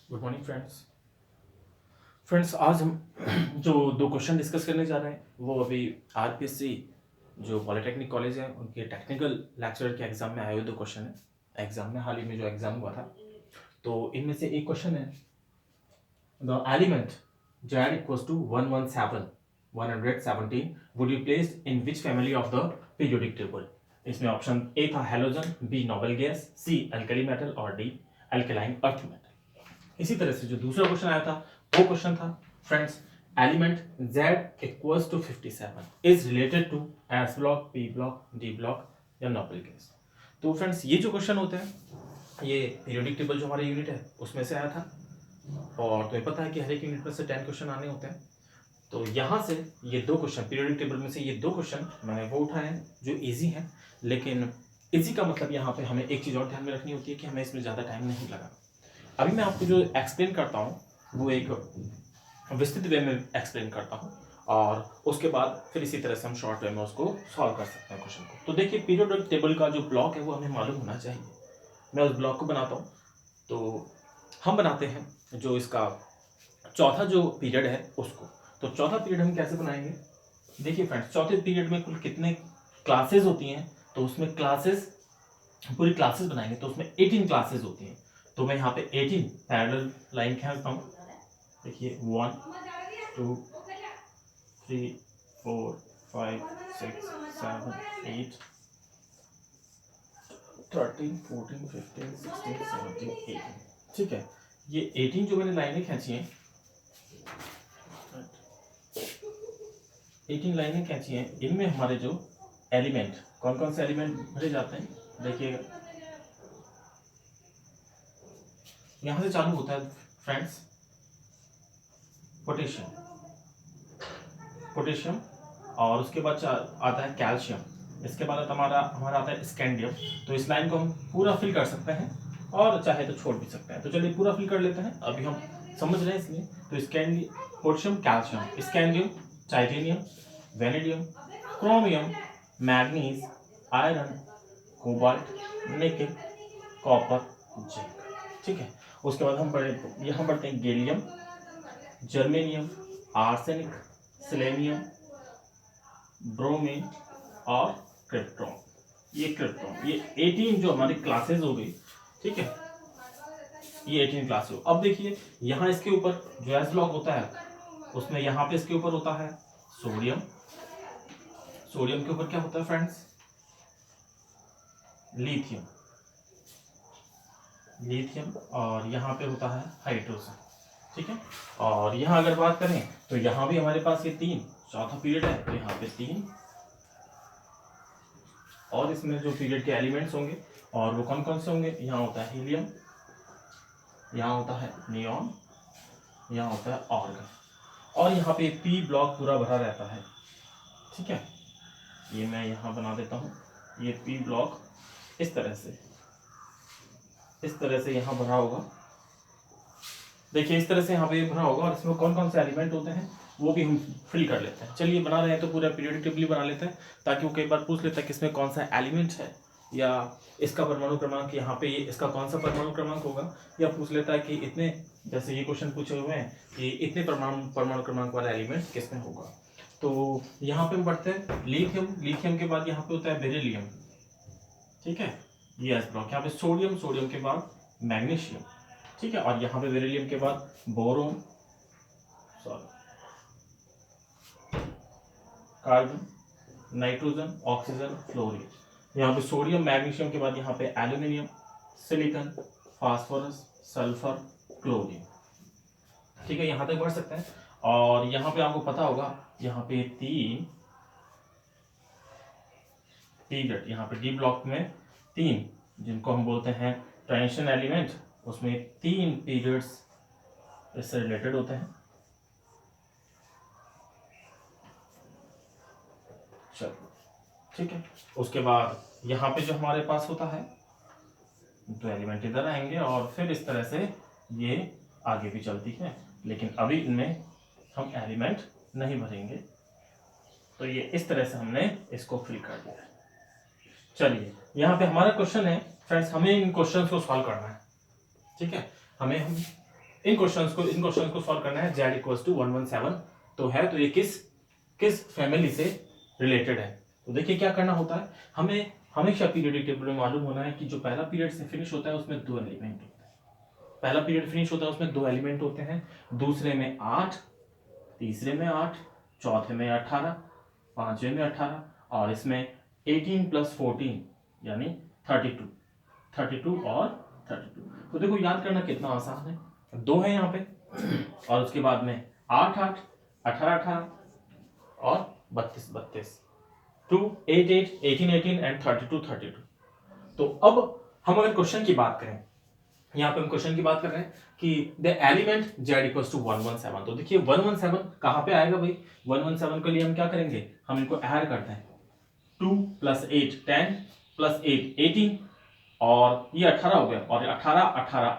Good morning friends आज हम जो दो क्वेश्चन डिस्कस करने जा रहे हैं वो अभी आरपीएससी जो पॉलिटेक्निक कॉलेज है उनके टेक्निकल लेक्चरर के एग्जाम में आए हुए दो क्वेश्चन है। एग्जाम में हाल ही में जो एग्जाम हुआ था तो इनमें से एक क्वेश्चन है the element z equals to 117 would be placed in which family of the periodic table. इसमें ऑप्शन ए था halogen, B noble gas, C alkali metal और डी अल्कलाइन अर्थ मेटल। इसी तरह से जो दूसरा क्वेश्चन आया था वो क्वेश्चन था friends element z equals to 57 is related to S block, P block, D block या नोबल गैस। तो फ्रेंड्स ये जो क्वेश्चन होते हैं ये पीरियोडिक टेबल जो हमारा यूनिट है उसमें से आया था और तुम्हें पता है कि हर एक यूनिट में से 10 क्वेश्चन आने होते हैं। तो यहाँ से ये दो क्वेश्चन पीरियोडिक टेबल में से ये दो क्वेश्चन मैंने वो उठाए हैं जो इजी हैं, लेकिन इजी का मतलब यहाँ पे हमें एक चीज़ और ध्यान में रखनी होती है कि हमें इसमें ज़्यादा टाइम नहीं लगा। अभी मैं आपको जो एक्सप्लेन करता हूँ वो एक विस्तृत वे में एक्सप्लेन करता हूँ और उसके बाद फिर इसी तरह से हम शॉर्ट वे में उसको सॉल्व कर सकते हैं क्वेश्चन को। तो देखिए पीरियोडिक टेबल का जो ब्लॉक है वो हमें मालूम होना चाहिए। मैं उस ब्लॉक को बनाता हूँ। तो हम बनाते हैं जो इसका चौथा जो पीरियड है उसको। तो चौथा पीरियड हम कैसे बनाएंगे? देखिए फ्रेंड्स चौथे पीरियड में कुल कितने क्लासेस होती हैं तो उसमें क्लासेस पूरी क्लासेस बनाएंगे तो उसमें 18 क्लासेस होती हैं। तो मैं यहाँ पे 18 पैरेलल लाइन खींचता हूँ। देखिए 1 2 3 4 5 6 7 8 13 14 15 16 17 18। ठीक है, ये 18 जो मैंने लाइनें खींची हैं 18 लाइनें खींची हैं इनमें हमारे जो एलिमेंट कौन कौन से एलिमेंट भरे जाते हैं देखिएगा। यहां से चालू होता है फ्रेंड्स पोटेशियम, पोटेशियम और उसके बाद आता है कैल्शियम, इसके बाद हमारा आता है स्कैंडियम। तो इस लाइन को हम पूरा फिल कर सकते हैं और चाहे तो छोड़ भी सकते हैं। तो चलिए पूरा फिल कर लेते हैं, अभी हम समझ रहे हैं इसलिए। तो scandium, potassium, calcium, scandium, titanium, vanadium, chromium, manganese, iron, cobalt, nickel, copper, zinc. ठीक है, उसके बाद हम यहाँ बढ़ते हैं gallium, germanium, arsenic, selenium, bromine और क्रिप्टॉन। ये क्रिप्टॉन, ये 18 जो हमारी क्लासेस हो गई। ठीक है, ये 18 क्लास हो। अब देखिए यहाँ इसके ऊपर जो एस ब्लॉक होता है उसमें यहाँ पे इसके ऊपर होता है सोडियम। सोडियम के ऊपर क्या होता है फ्रेंड्स? लिथियम, लिथियम और यहाँ पे होता है हाइड्रोजन। ठीक है, और यहाँ अगर बात करें तो यहाँ भी हमारे पास ये 3 चौथा पीरियड है तो यहाँ पे 3 और इसमें जो पीरियड के एलिमेंट्स होंगे और वो कौन कौन से होंगे? यहाँ होता है हीलियम, यहाँ होता है नियॉन, यहाँ होता है ऑर्गन और यहाँ पे पी ब्लॉक पूरा भरा रहता है। ठीक है, ये मैं यहाँ बना देता हूँ। ये पी ब्लॉक इस तरह से यहाँ भरा होगा। देखिए इस तरह से यहाँ पे भरा होगा और इसमें कौन कौन से एलिमेंट होते हैं वो भी हम फिल कर लेते हैं। चलिए बना रहे हैं तो पूरा पीरियोडिक टेबल बना लेते हैं ताकि वो कई बार पूछ लेता है कि इसमें कौन सा एलिमेंट है या इसका परमाणु क्रमांक यहाँ पे ये इसका कौन सा परमाणु क्रमांक होगा, या पूछ लेता है कि इतने, जैसे ये क्वेश्चन पूछे हुए हैं कि इतने परमाणु क्रमांक वाला एलिमेंट किसमें होगा। तो यहाँ पे हम बढ़ते हैं लिथियम, लिथियम के बाद यहाँ पे होता है बेरिलियम। ठीक है, ये एस ब्लॉक। यहाँ पे सोडियम, सोडियम के बाद मैग्नीशियम। ठीक है, और यहाँ पे बेरिलियम के बाद boron, carbon, nitrogen, oxygen, fluorine. यहाँ पे सोडियम, मैग्नीशियम के बाद यहाँ पे aluminium, silicon, phosphorus, sulphur, chlorine. ठीक है, यहाँ तक बढ़ सकते हैं। और यहाँ पे आपको पता होगा यहाँ पे 3 पीरियड, यहाँ पे डी ब्लॉक में 3 जिनको हम बोलते हैं ट्रांजिशन एलिमेंट, उसमें 3 पीरियड्स इससे रिलेटेड होते हैं। चलो ठीक है, उसके बाद यहाँ पे जो हमारे पास होता है तो एलिमेंट इधर आएंगे और फिर इस तरह से ये आगे भी चलती है, लेकिन अभी इनमें हम एलिमेंट नहीं भरेंगे। तो ये इस तरह से हमने इसको फिल कर दिया। चलिए यहाँ पे हमारा क्वेश्चन है फ्रेंड्स, हमें इन क्वेश्चंस को सॉल्व करना है। ठीक है, हम इन क्वेश्चंस को सॉल्व करना है। z इक्वल्स टू 117 तो है, तो ये किस फैमिली से रिलेटेड है। तो देखिए क्या करना होता है, हमें हमेशा पीरियोडिक टेबल में मालूम होना है कि जो पहला पीरियड से फिनिश होता है उसमें 2 एलिमेंट होते हैं। पहला पीरियड फिनिश होता है उसमें 2 एलिमेंट होते हैं, दूसरे में 8, तीसरे में 8, चौथे में 18, पांचवें में 18 और इसमें 18 + 14 यानी 32 और 32। तो देखो याद करना कितना आसान है, 2 है यहाँ पे और उसके बाद में 8 8, 18 18 और 32 32, 2 8 8, 18 18 एंड 32 32। तो अब हम अगर क्वेश्चन की बात करें, यहाँ पे हम क्वेश्चन की बात कर रहे हैं कि the element z equals to 117। तो देखिए 117 कहाँ पे आएगा भाई, 117 के लिए हम क्या करेंगे, हम इनको ऐड करते हैं, 2 + 8 10 + 8 18 और ये 18 हो गया और 18 18,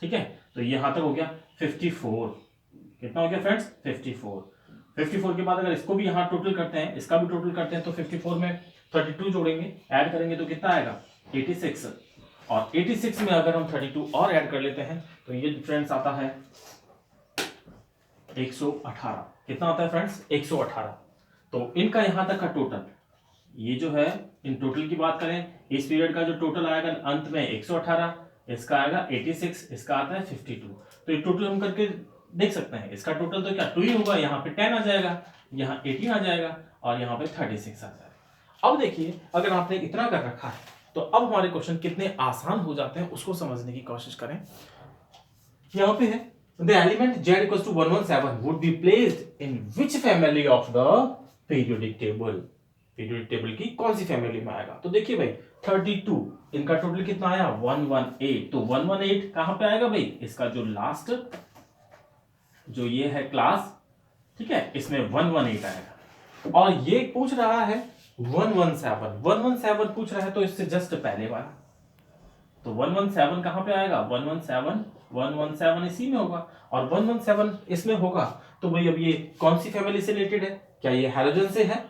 ठीक है। तो ये यहाँ तक हो गया 54। कितना हो गया फ्रेंड्स, 54 के बाद अगर इसको भी यहाँ टोटल करते हैं, इसका भी टोटल करते हैं, तो 54 में 32 जोड़ेंगे, ऐड करेंगे तो कितना आएगा 86 और 86 में अगर हम 32 और ऐड कर लेते हैं तो ये फ्रेंड्स आता है 118। कितना आता है फ्रेंड्स, 118। तो इनका यहां तक का टोटल, ये जो है इन टोटल की बात करें, इस पीरियड का जो टोटल आएगा अंत में 118, इसका आएगा 86, इसका आता है 52। तो ये टोटल हम करके देख सकते हैं, इसका टोटल तो क्या 2 ही होगा, यहाँ पे 10 आ जाएगा, यहाँ 18 आ जाएगा और यहाँ पे 36 आ जाएगा। अब देखिए अगर आपने इतना कर रखा है तो अब हमारे क्वेश्चन कितने आसान हो जाते हैं उसको समझने की कोशिश करें। यहाँ पे है the element z equals to 117 would be placed in which family of the periodic table. Periodic table की कौन सी फैमिली में आएगा। तो देखिए भाई 32, इनका टोटल कितना आया 118, तो 118 कहां पे आएगा भाई, इसका जो लास्ट जो ये है क्लास, ठीक है, इसमें 118 आएगा। और ये पूछ रहा है 117 पूछ रहा है, तो इससे जस्ट पहले वाला, तो 117 कहां पे आएगा, 117 इसी में होगा और 117 इसमें होगा। तो भाई अब ये कौन सी फैमिली से रिलेटेड है, क्या ये हैलोजन से है।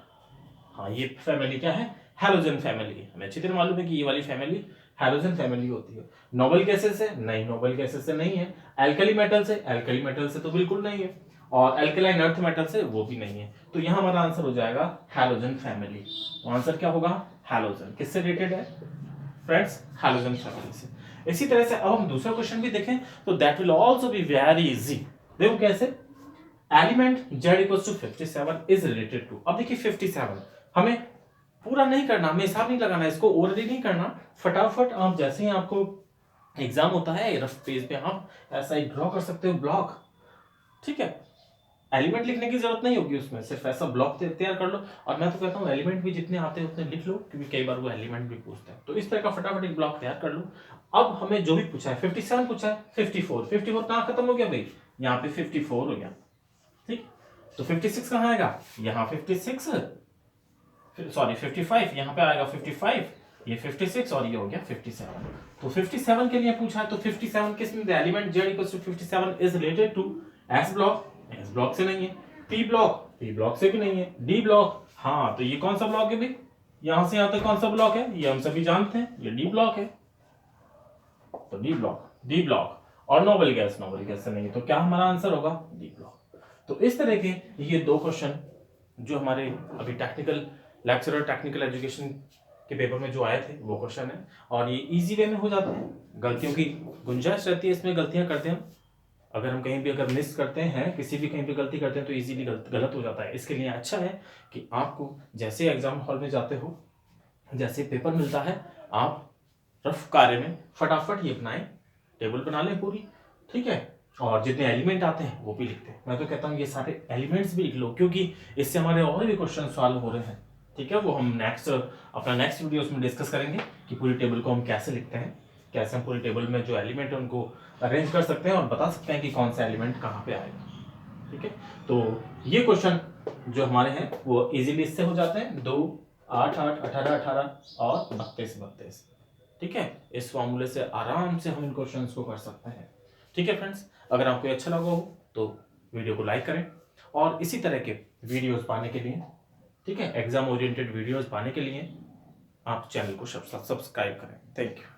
हाँ ये फैमिली क्या है, हैलोजन फैमिली है। हमें अच्छी तरह मालूम है कि ये वाली फैमिली हैलोजन फैमिली होती है। नोबल गैसेस से नहीं, नोबल गैसेस से नहीं है। एल्कली मेटल से, एल्कली मेटल से तो बिल्कुल नहीं है। और एल्कलाइन अर्थ मेटल से वो भी नहीं है। तो यहां हमारा आंसर हो जाएगा हैलोजन फैमिली। आंसर क्या होगा, हैलोजन। किससे रिलेटेड है फ्रेंड्स, हैलोजन फैमिली से। इसी तरह से अब हम दूसरा क्वेश्चन भी देखें तो that will also be very easy. देखो कैसे, element z equals to 57 is related to. अब देखिए 57 हमें पूरा नहीं करना, हमें हिसाब नहीं लगाना, इसको ओरली नहीं करना, फटाफट आप जैसे ही आपको एग्जाम होता है रफ पेज पे आप ऐसा ही ड्रॉ कर सकते हो ब्लॉक, ठीक है। एलिमेंट लिखने की जरूरत नहीं होगी उसमें, सिर्फ ऐसा ब्लॉक तैयार कर लो। और मैं तो कहता हूँ एलिमेंट भी जितने आते हैं उतने लिख लो, क्योंकि कई बार वो एलिमेंट भी पूछते हैं। तो इस तरह का फटाफट एक ब्लॉक तैयार कर लो। अब हमें जो भी पूछा है 57 पूछा है, 54 कहाँ खत्म हो गया भाई, यहाँ पे 54 हो गया, ठीक। तो 56 कहाँ आएगा, यहाँ 56, सॉरी 55, यहाँ पे आएगा 55, ये 56 और ये हो गया 57। तो 57 के लिए पूछा है, तो 57 किसमें, the element z equals to 57 is related to s block, s block से नहीं है, p ब्लॉक से भी नहीं है, d ब्लॉक, हाँ तो ये कौन सा ब्लॉक है भाई, यहां से यहां तक कौन सा ब्लॉक है, ये हम सभी जानते हैं, ये d ब्लॉक है। तो d ब्लॉक और नोबल गैस से नहीं है, तो क्या हमारा आंसर होगा, d ब्लॉक। तो इस तरह के ये 2 क्वेश्चन जो हमारे अभी टेक्निकल लेक्चरर टेक्निकल एजुकेशन के पेपर में जो आए थे वो क्वेश्चन है, और ये इजी वे में हो जाते हैं। गलतियों की गुंजाइश रहती है, इसमें गलतियां करते हैं, अगर हम कहीं भी अगर मिस करते हैं, किसी भी कहीं पे गलती करते हैं तो इजीली गलत हो जाता है। इसके लिए अच्छा है कि आपको जैसे एग्जाम हॉल में जाते हो, जैसे पेपर मिलता है, आप रफ कार्य में फटाफट ये बनाएं, टेबल बना लें पूरी, ठीक है, और जितने एलिमेंट आते हैं वो भी लिखते हैं। मैं तो कहता हूँ ये सारे एलिमेंट्स भी लिख लो, क्योंकि इससे हमारे और भी क्वेश्चन सॉल्व हो रहे हैं, ठीक है। वो हम अपना नेक्स्ट वीडियो में डिस्कस करेंगे कि पूरी टेबल को हम कैसे लिखते हैं, कैसे हम पूरी टेबल में जो एलिमेंट है उनको अरेंज कर सकते हैं और बता सकते हैं कि कौन सा एलिमेंट कहाँ पे आएगा, ठीक है। तो ये क्वेश्चन जो हमारे हैं वो इजीली इससे हो जाते हैं, 2 8 8 18 18 और 32 32, ठीक है। इस फॉर्मूले से आराम से हम इन क्वेश्चंस को कर सकते हैं, ठीक है फ्रेंड्स। अगर आपको अच्छा लगा हो तो वीडियो को लाइक करें, और इसी तरह के वीडियोस पाने के लिए, ठीक है, एग्जाम ओरिएंटेड वीडियोस पाने के लिए आप चैनल को सब्सक्राइब करें। Thank you.